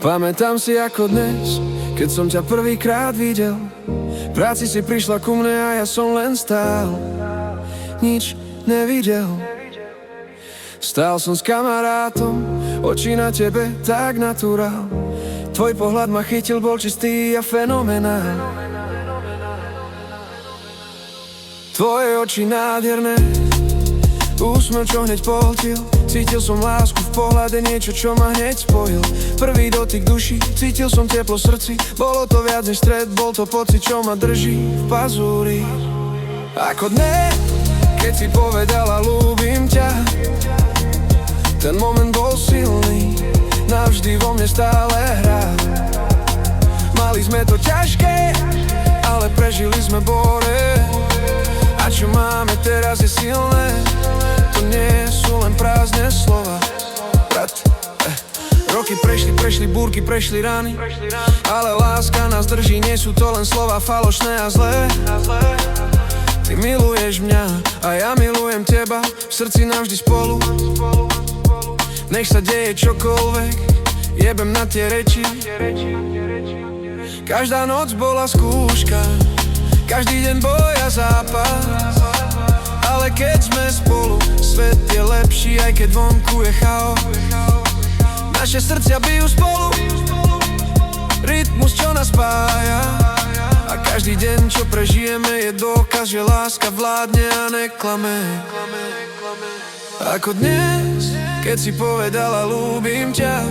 Pamätám si ako dnes, keď som ťa prvýkrát videl. V práci si prišla ku mne a ja som len stál, nič nevidel. Stál som s kamarátom, oči na tebe tak naturál. Tvoj pohľad ma chytil, bol čistý a fenomenál. Tvoje oči nádherné, úsmev, čo hneď pohltil. Cítil som lásku v pohľade, niečo, čo ma hneď spojil. Prvý dotyk duši, cítil som teplo v srdci. Bolo to viac než stret, bol to pocit, čo ma drží v pazúri. Ako dne, keď si povedala ľúbim ťa. Ten moment bol silný, navždy vo mne stále hrá. Mali sme to ťažké, ale prežili sme bore. A čo máme teraz je silné, to nie sú len prázdne slova. Roky prešli búrky, prešli rany, ale láska nás drží, nie sú to len slova falošné a zlé. Ty miluješ mňa a ja milujem teba, v srdci navždy spolu. Nech sa deje čokoľvek, jebem na tie reči. Každá noc bola skúška, každý deň boj a zápas. Ale keď sme spolu, svet je lepší, aj keď vonku je chaos. Naše srdcia bijú spolu, rytmus, čo nás spája. A každý deň, čo prežijeme, je dôkaz, že láska vládne a neklame. Ako dnes, keď si povedala ľúbim ťa.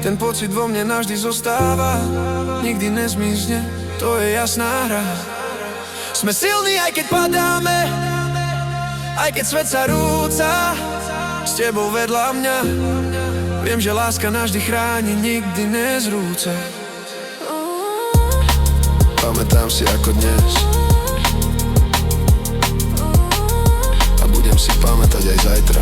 Ten pocit vo mne navždy zostáva, nikdy nezmizne, to je jasná hra. Sme silní, aj keď padáme, aj keď svet sa rúca. S tebou vedľa mňa, viem, že láska navždy chráni, nikdy nezrúca. Pamätám si ako dnes a budem si pamätať aj zajtra.